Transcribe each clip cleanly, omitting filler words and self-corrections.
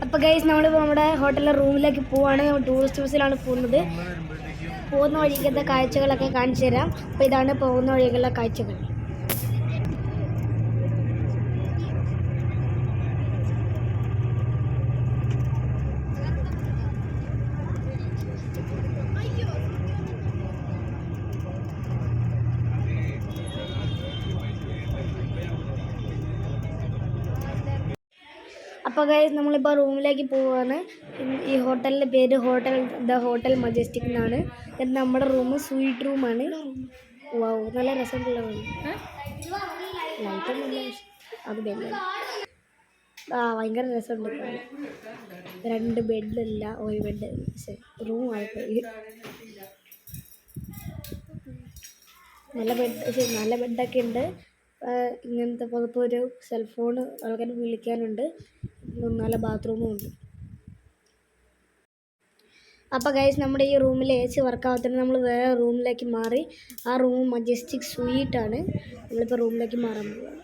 അപ്പോൾ ഗൈസ് നമ്മളിപ്പോൾ നമ്മുടെ ഹോട്ടലിലെ റൂമിലേക്ക് പോവാണ്. ടൂറിസ്റ്റ് ബസ്സിലാണ് പോകുന്നത്. പോകുന്ന വഴിക്കത്തെ കാഴ്ചകളൊക്കെ കാണിച്ചു തരാം. അപ്പോൾ ഇതാണ് പോകുന്ന വഴിക്കുള്ള കാഴ്ചകൾ. അപ്പോൾ ഗൈസ് നമ്മളിപ്പോൾ റൂമിലേക്ക് പോവുകയാണ്. ഈ ഹോട്ടലിൻ്റെ പേര് ദ ഹോട്ടൽ മജസ്റ്റിക് എന്നാണ്. ഇത് നമ്മുടെ റൂം സ്വീറ്റ് റൂമാണ്. വാവ്, നല്ല രസമുള്ള റൂം. ലൈറ്റൊന്നും അത് ബെഡ് ഭയങ്കര രസമുണ്ട്. 2 ബെഡില്ല, ഒരു ബെഡ് റൂം ആയിപ്പോയി. നല്ല ബെഡൊക്കെ ഉണ്ട്. ഇങ്ങനത്തെ പുറത്ത് ഒരു സെൽഫോൺ ആൾക്കാർ വിളിക്കാനുണ്ട്. നല്ല ബാത്റൂമും ഉണ്ട്. അപ്പോൾ ഗൈസ് നമ്മുടെ ഈ റൂമിൽ AC വർക്കാകത്തിന് നമ്മൾ വേറെ റൂമിലേക്ക് മാറി. ആ റൂം മജസ്റ്റിക് സ്വീറ്റാണ്. നമ്മളിപ്പോൾ റൂമിലേക്ക് മാറാൻ പോവുകയാണ്.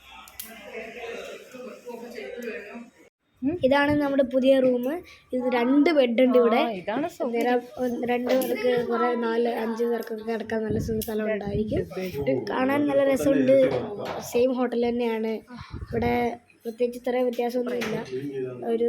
ഇതാണ് നമ്മുടെ പുതിയ റൂം. ഇത് 2 ബെഡുണ്ട് ഇവിടെ. 2 പേർക്ക്, കുറേ 4-5 പേർക്കൊക്കെ കിടക്കാൻ നല്ല സ്ഥലം ഉണ്ടായിരിക്കും. കാണാൻ നല്ല രസമുണ്ട്. സെയിം ഹോട്ടൽ തന്നെയാണ്. ഇവിടെ പ്രത്യേകിച്ച് ഇത്ര വ്യത്യാസമൊന്നുമില്ല. ഒരു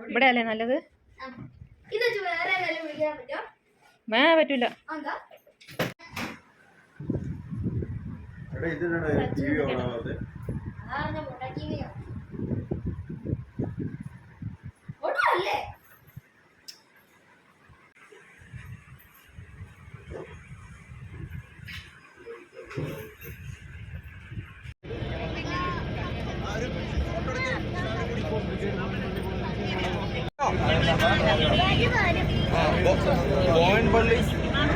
ഇവിടെ അല്ലേ നല്ലത്? പറ്റൂല.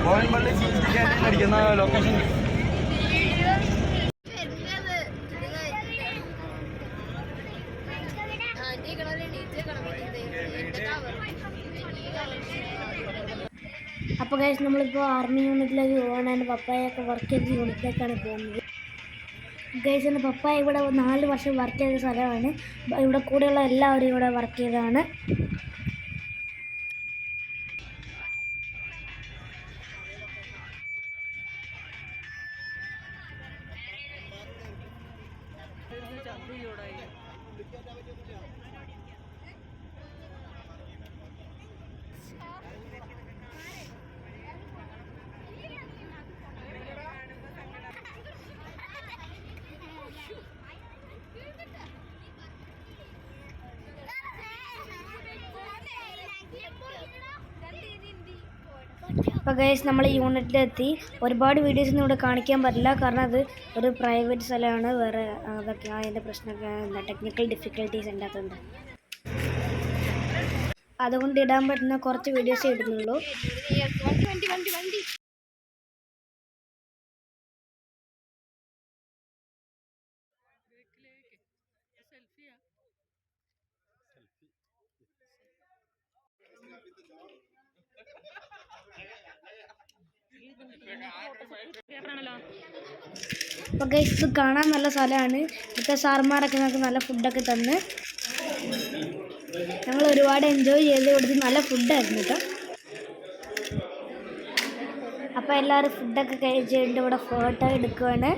ബോയൻപള്ളി അടിക്കുന്ന ലൊക്കേഷൻ. അപ്പോൾ ഗൈസ് നമ്മളിപ്പോൾ ആർമി യൂണിറ്റിലേക്ക് പോകാൻ. എൻ്റെ പപ്പായൊക്കെ വർക്ക് ചെയ്ത യൂണിറ്റിലേക്കാണ് പോകുന്നത്. ഗൈസ് എൻ്റെ പപ്പായ ഇവിടെ 4 വർഷം വർക്ക് ചെയ്ത സ്ഥലമാണ്. ഇവിടെ കൂടെയുള്ള എല്ലാവരും ഇവിടെ വർക്ക് ചെയ്തതാണ്. അപ്പോൾ ഗൈസ് നമ്മൾ യൂണിറ്റിലെത്തി. ഒരുപാട് വീഡിയോസൊന്നും ഇവിടെ കാണിക്കാൻ പറ്റില്ല, കാരണം അത് ഒരു പ്രൈവറ്റ് സ്ഥലമാണ്. വേറെ അതൊക്കെ അതിൻ്റെ പ്രശ്നമൊക്കെ ടെക്നിക്കൽ ഡിഫിക്കൽട്ടീസ് ഉണ്ടാക്കുന്നുണ്ട്. അതുകൊണ്ട് ഇടാൻ പറ്റുന്ന കുറച്ച് വീഡിയോസേ ഇടുന്നുള്ളൂ. അപ്പോൾ ഗൈസ് ഇത് കാണാൻ നല്ല സ്ഥലമാണ്. ഇവിടുത്തെ സാർമാരൊക്കെ നമുക്ക് നല്ല ഫുഡൊക്കെ തന്ന് ഞങ്ങൾ ഒരുപാട് എൻജോയ് ചെയ്ത് കൊടുത്ത് നല്ല ഫുഡായിരുന്നു കേട്ടോ. അപ്പോൾ എല്ലാവരും ഫുഡൊക്കെ കഴിച്ചിട്ട് ഇവിടെ ഫോട്ടോ എടുക്കുവാണ്.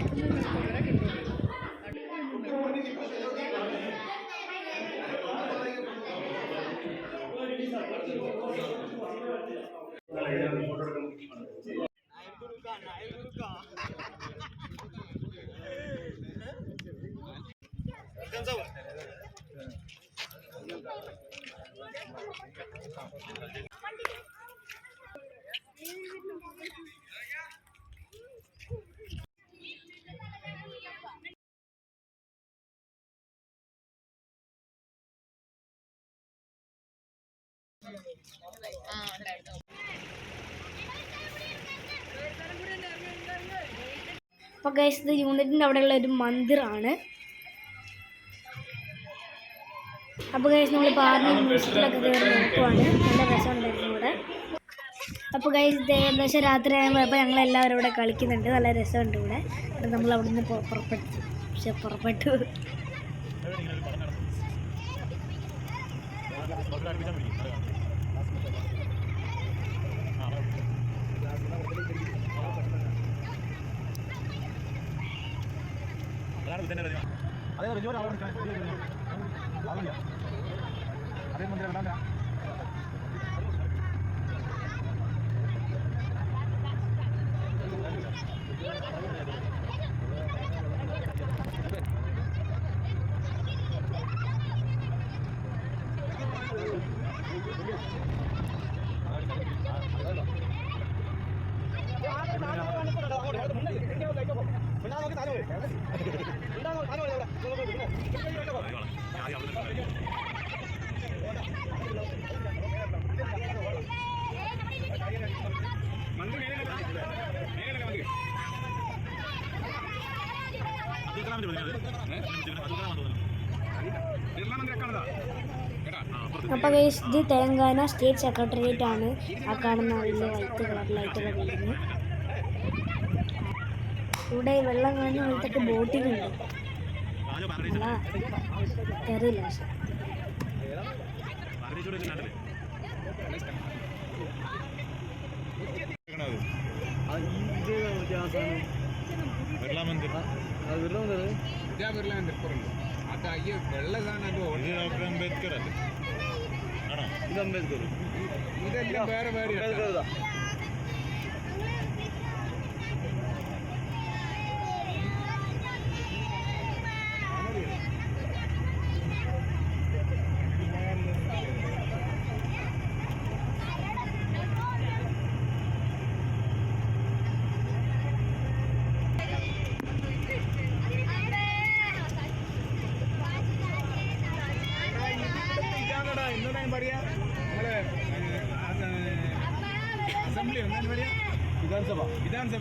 അപ്പോൾ ഗൈസ് ഇത് യൂണിറ്റിൻ്റെ അവിടെയുള്ള ഒരു മന്ദിറാണ്. അപ്പോൾ ഗൈസ് നമ്മളിപ്പോൾ ആർമി മ്യൂസിയത്തിലൊക്കെ കയറി നോക്കുവാണ്. നല്ല രസമുണ്ടായിരുന്നു ഇവിടെ. അപ്പോൾ ഗൈസ് ഇത് ഏകദേശം രാത്രി ആകുമ്പോൾ ഞങ്ങളെല്ലാവരും ഇവിടെ കളിക്കുന്നുണ്ട്. നല്ല രസമുണ്ട് ഇവിടെ. നമ്മൾ അവിടെ നിന്ന് പുറപ്പെട്ടു. അപ്പോൾ ഗൈസ് ഇത് തെലങ്കാന സ്റ്റേറ്റ് സെക്രട്ടേറിയറ്റ് ആണ്. ആ കാണുന്ന വലിയ വൈറ്റ് കളറിലായിട്ടുള്ള ബിൽഡിങ്. ഇവിടെ വെള്ളം കാണുന്ന പോലത്തൊക്കെ ബോട്ടിംഗ് ഉണ്ട്. അല്ല കയറിയില്ല. അംബേദ്കർ അല്ലേ? ആണോ? ഇത് അംബേദ്കർ. ഇതെല്ലാം വേറെ വേറെ. വിധാൻസഭ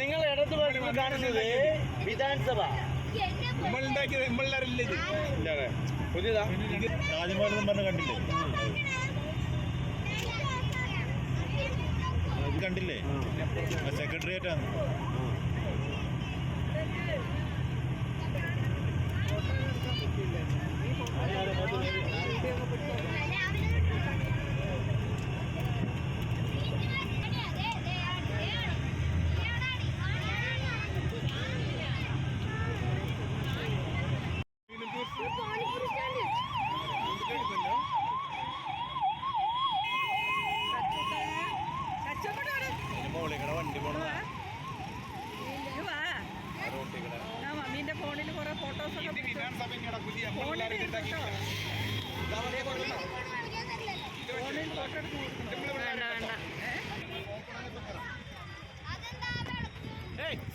നിങ്ങൾ ഇടത്ത് കാണുന്നത് വിധാൻസഭ നമ്മളുണ്ടാക്കിയത് നമ്മളിലറില്ലേ? പുതിയതാ താജ്മഹൽ എന്ന് പറഞ്ഞ കണ്ടില്ലേ? ഇത് കണ്ടില്ലേ? സെക്രട്ടേറിയറ്റ് ആണ്. വണ്ടി പോണതാ. മമ്മീന്റെ ഫോണിൽ കുറെ ഫോട്ടോസ്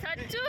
സച്ചു